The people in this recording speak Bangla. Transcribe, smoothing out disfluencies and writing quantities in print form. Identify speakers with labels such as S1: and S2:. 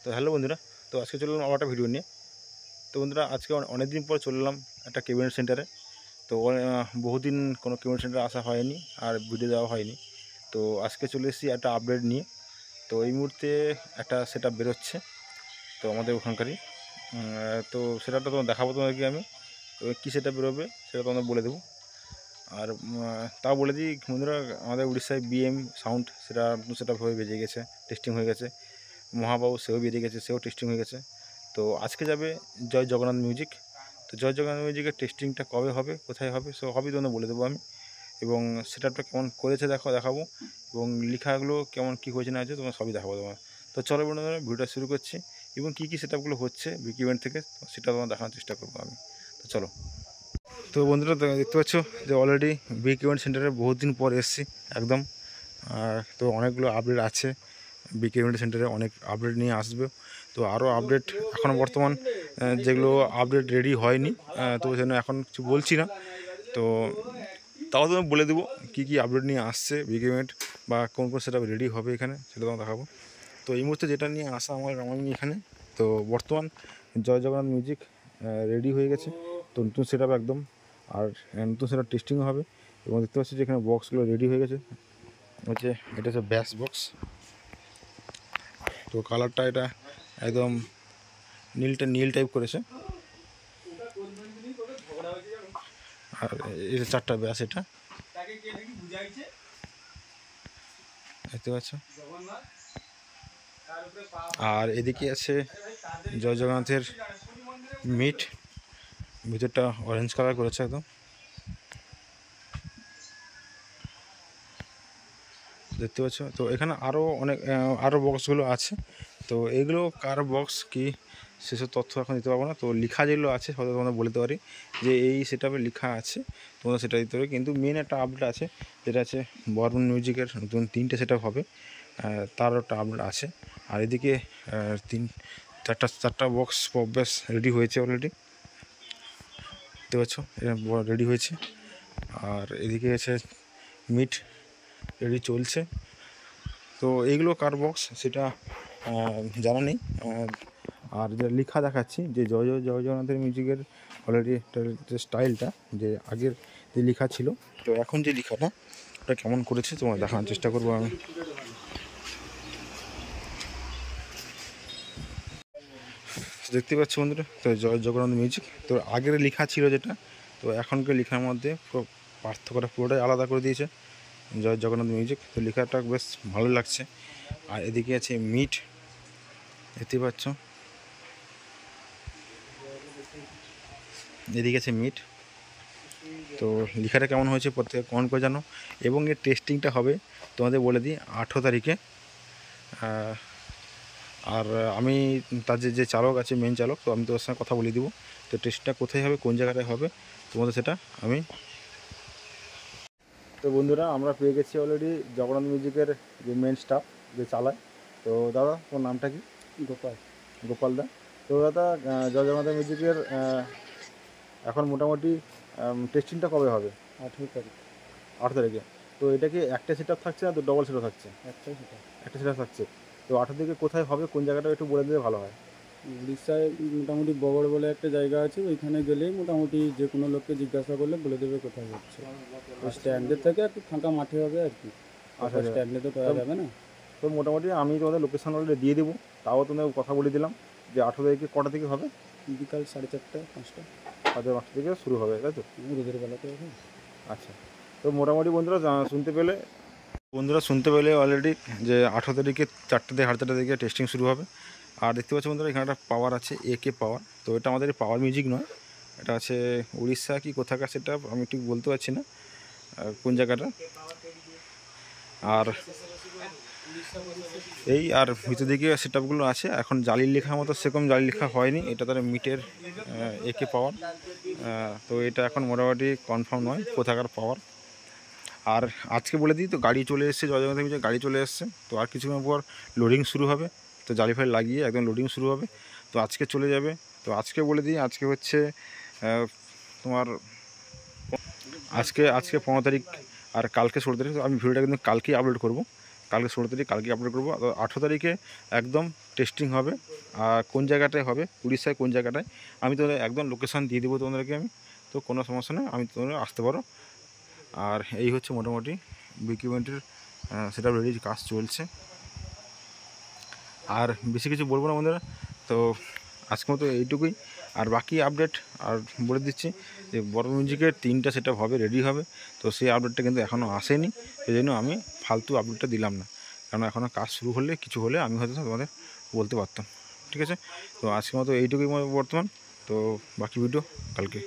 S1: তো হ্যালো বন্ধুরা, তো আজকে চললাম আবার একটা ভিডিও নিয়ে। তো বন্ধুরা, আজকে অনেক দিন পর চললাম একটা কেবিনেট সেন্টারে। তো বহুদিন কোনো কেবিনেট সেন্টারে আসা হয়নি আর ভিডিও দেওয়া হয়নি। তো আজকে চলে এসেছি একটা আপডেট নিয়ে। তো এই মুহূর্তে একটা সেট আপ বেরোচ্ছে, তো আমাদের ওখানকারই। তো সেটআপটা তোমার দেখাবো তোমাদেরকে আমি। তো কী সেট আপ বেরোবে সেটা তোমাদের বলে দেবো। আর তাও বলে দিই বন্ধুরা, আমাদের উড়িষ্যায় বিএম সাউন্ড সেটা নতুন সেট আপ হয়ে বেরিয়ে গেছে, টেস্টিং হয়ে গেছে। মহাবাবু সেও বেরিয়ে গেছে, সেও টেস্টিং হয়ে গেছে। তো আজকে যাবে জয় জগন্নাথ মিউজিক। তো জয় জগন্নাথ মিউজিকের টেস্টিংটা কবে হবে, কোথায় হবে, সব সবই তোমাদের বলে দেবো আমি। এবং সেটআপটা কেমন করেছে দেখাবো, এবং লেখাগুলো কেমন কী হয়েছে না হয়েছে তোমার সবই দেখাবো তোমার। তো চলো বন্ধুরা, ভিডিওটা শুরু করছি এবং কী কী সেটআপগুলো হচ্ছে বিগ ইভেন্ট থেকে সেটা তোমার দেখানোর চেষ্টা করবো আমি। তো চলো। তো বন্ধুরা, দেখতে পাচ্ছ যে অলরেডি বিগ ইভেন্ট সেন্টারে বহুত দিন পর এসেছি একদম। তো অনেকগুলো আপডেট আছে বিকে ইভেন্ট সেন্টারে, অনেক আপডেট নিয়ে আসবে। তো আরও আপডেট এখনও বর্তমান যেগুলো আপডেট রেডি হয়নি, তো ওই জন্য এখন কিছু বলছি না। তো তাও তো বলে দেবো কী কী আপডেট নিয়ে আসছে বিকে ইভেন্ট, বা কোন কোন সেটা রেডি হবে এখানে সেটা তোমার দেখাবো। তো এই মুহূর্তে যেটা নিয়ে আসা আমি এখানে, তো বর্তমান জয় জগন্নাথ মিউজিক রেডি হয়ে গেছে। তো নতুন সেট আপ একদম, আর নতুন সেট আপ টেস্টিংও হবে। এবং দেখতে পাচ্ছি যে এখানে বক্সগুলো রেডি হয়ে গেছে। এটা হচ্ছে ব্যাস বক্স। তো কালারটা এটা একদম নীল টাইপ করেছে। আর এটা 4টা ব্যাস, এটা দেখতে পাচ্ছ। আর এদিকে আছে জয় জগন্নাথের মিট, ভিতরটা অরেঞ্জ কালার করেছে একদম, দেখতে পাচ্ছ। তো এখানে আরও বক্সগুলো আছে। তো এইগুলো কার বক্স কি সেসব তথ্য এখন দিতে পারবো না। তো লেখা যেগুলো আছে হয়তো তোমাদের বলতে পারি যে এই সেট আপে লেখা আছে, তোমরা সেটা দিতে পারবে। কিন্তু মেন একটা আপডেট আছে, যেটা আছে বর্মন মিউজিকের নতুন 3টে সেট আপ হবে, তারও একটা আপডেট আছে। আর এদিকে চারটা বক্স বেশ রেডি হয়েছে অলরেডি, দেখতে পাচ্ছ রেডি হয়েছে। আর এদিকে আছে মিট রেডি চলছে। তো এইগুলো কার বক্স সেটা জানা নেই। আর যে লেখা দেখাচ্ছি যে জয় জগন্নাথের মিউজিকের অলরেডি যে স্টাইলটা, যে আগের যে লেখা ছিল, তো এখন যে লেখাটা ওটা কেমন করেছে তোমার দেখানোর চেষ্টা করবো আমি। দেখতে পাচ্ছ বন্ধুরা, তো জয় জগন্নাথ মিউজিক, তো আগের লেখা ছিল যেটা, তো এখনকার লেখার মধ্যে পুরো পার্থক্যটা পুরোটাই আলাদা করে দিয়েছে জয় জগন্নাথ মিউজিক। তো লেখাটা বেশ ভালো লাগছে। আর এদিকে আছে মিট, দেখতে পাচ্ছ, এদিকে আছে মিট। তো লেখাটা কেমন হয়েছে প্রত্যেকে কমেন্ট করে জানো। এবং এর টেস্টিংটা হবে তোমাদের বলে দিই 18 তারিখে। আর আমি তার যে চালক আছে, মেন চালক, তো আমি তোর সঙ্গে কথা বলে দিব। তো টেস্টটা কোথায় হবে, কোন জায়গাটায় হবে, তোমাদের সেটা আমি। তো বন্ধুরা, আমরা পেয়ে গেছি অলরেডি জগন্নাথ মিউজিকের যে মেন স্টাফ যে চালায়। তো দাদা, তোমার নামটা কি? গোপাল দা। তো দাদা, জয় জগন্নাথ মিউজিকের এখন মোটামুটি টেস্টিংটা কবে হবে? 8 তারিখে। তো এটা কি একটা সেট আপ থাকছে না তো ডবল সেট আপ থাকছে? একটা সেট আপ থাকছে। তো 8 তারিখে কোথায় হবে, কোন জায়গাটা একটু বলে দিলে ভালো হয়।
S2: উড়িষ্যায় মোটামুটি বগড় বলে একটা জায়গা আছে, ওইখানে গেলেই মোটামুটি যে কোনো লোককে জিজ্ঞাসা করলে বলে দেবে কোথায় হচ্ছে। স্ট্যান্ডের থেকে একটু ফাঁকা মাঠে হবে আর কি।
S1: আচ্ছা,
S2: স্ট্যান্ডে তো করা যাবে না।
S1: তো মোটামুটি আমি তোমাদের লোকেশন অলরেডি দিয়ে দেবো। তাও তোমাদের কথা বলে দিলাম যে 18 তারিখে কটা থেকে হবে?
S2: বিকাল 4:30 5টা।
S1: 5টা থেকে শুরু হবে, তাই তো?
S2: রোদের বেলাতে হবে।
S1: আচ্ছা। তো মোটামুটি বন্ধুরা শুনতে পেলে অলরেডি যে 18 তারিখে 4টা থেকে 4:30 থেকে টেস্টিং শুরু হবে। আর দেখতে পাচ্ছি বন্ধুরা, এখানে একটা পাওয়ার আছে, AK পাওয়ার। তো এটা আমাদের পাওয়ার মিউজিক নয়, এটা আছে উড়িষ্যা কি কোথাকার সেটা আমি ঠিক বলতে পারছি না কোন জায়গাটা। আর আর ভিতর দিকে সেট আপগুলো আছে। এখন জালির লেখার মতো সেরকম জালি লেখা হয়নি, এটা তার মিটের AK পাওয়ার। তো এটা এখন মোটামুটি কনফার্ম নয় কোথাকার পাওয়ার। আর আজকে বলে দিই, তো গাড়ি চলে এসেছে, জয় জগন্নাথ মিউজিকের গাড়ি চলে এসছে। তো আর কিছুক্ষণ পর লোডিং শুরু হবে। তো জালি ফাইল লাগিয়ে একদম লোডিং শুরু হবে। তো আজকে চলে যাবে। তো আজকে বলে দিই, আজকে হচ্ছে তোমার আজকে 15 তারিখ, আর কালকে 16 তারিখ। তো আমি ভিডিওটা কিন্তু কালকেই আপলোড করব, কালকে 16 তারিখ, কালকে আপলোড করবো। তো 18 তারিখে একদম টেস্টিং হবে। আর কোন জায়গাটায় হবে, উড়িষ্যায় কোন জায়গাটায়, আমি তোমাদের একদম লোকেশান দিয়ে দেবো তোমাদেরকে আমি। তো কোনো সমস্যা নেই, আমি তোমরা আসতে পারো। আর এই হচ্ছে মোটামুটি ইকুইপমেন্টের সেটা রেডি, কাজ চলছে। আর বেশি কিছু বলবো না বন্ধুরা। তো আজকের মতো এইটুকুই। আর বাকি আপডেট আর বলে দিচ্ছি যে বড় মিউজিকের 3টা সেটআপ হবে, রেডি হবে। তো সেই আপডেটটা কিন্তু এখনও আসেনি, সেই জন্য আমি ফালতু আপডেটটা দিলাম না। কারণ এখনও কাজ শুরু হলে কিছু হলে আমি হয়তো তোমাদের বলতে পারতাম। ঠিক আছে, তো আজকের মতো এইটুকুই বর্তমান। তো বাকি ভিডিও কালকে।